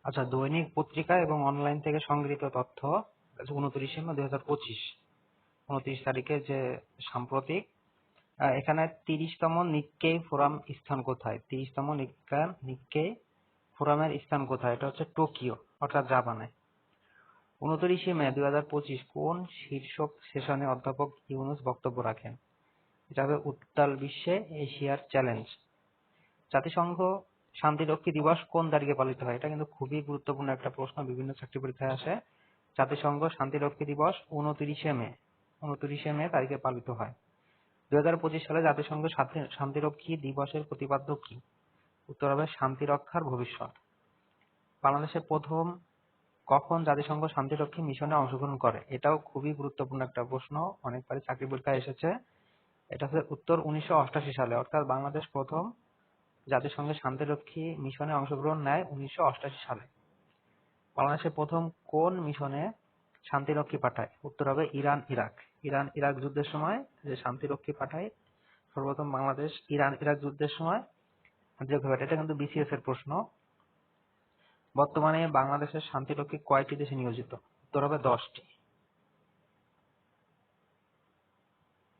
আচ্ছা, দৈনিক পত্রিকা এবং অনলাইন থেকে সংগৃহীত তথ্য 29 মে 2025, 29 তারিখে যে সাম্প্রতিক এখানে 30তম নিক্কেই ফোরাম স্থান কোথায়? 30তম নিক্কেই ফোরামের স্থান কোথায়? এটা হচ্ছে টোকিও, অর্থাৎ জাপানে। 29 মে 2025 কোন শীর্ষক সেশনে অধ্যাপক ইউনূস বক্তব্য রাখেন? এটা হবে উত্তাল বিশ্বে এশিয়ার চ্যালেঞ্জ। জাতিসংঘ শান্তিরক্ষী দিবস কোন তারিখে পালিত হয়? এটা কিন্তু খুবই গুরুত্বপূর্ণ একটা প্রশ্ন, বিভিন্ন চাকরি পরীক্ষায় আসে। জাতিসংঘ শান্তিরক্ষী দিবস 29 মে তারিখে পালিত হয়। 2025 সালে জাতিসংঘ শান্তিরক্ষী দিবসের প্রতিপাদ্য কি? উত্তর হবে শান্তি রক্ষার ভবিষ্যৎ। বাংলাদেশে প্রথম কখন জাতিসংঘ শান্তিরক্ষী মিশনে অংশগ্রহণ করে? এটাও খুবই গুরুত্বপূর্ণ একটা প্রশ্ন, অনেকবারই চাকরি পরীক্ষায় এসেছে। এটা হচ্ছে উত্তর 1988 সালে, অর্থাৎ বাংলাদেশ প্রথম জাতিসংঘের শান্তিরক্ষী মিশনে অংশগ্রহণ নেয় 1988 সালে। বাংলাদেশে প্রথম কোন মিশনে শান্তিরক্ষী পাঠায়? উত্তর হবে ইরান ইরাক যুদ্ধের সময় যে শান্তিরক্ষী পাঠায় সর্বপ্রথম বাংলাদেশ ইরান ইরাক যুদ্ধের সময়। এটা কিন্তু বিসিএস এর প্রশ্ন। বর্তমানে বাংলাদেশের শান্তিরক্ষী কয়টি দেশে নিয়োজিত? উত্তর হবে 10টি।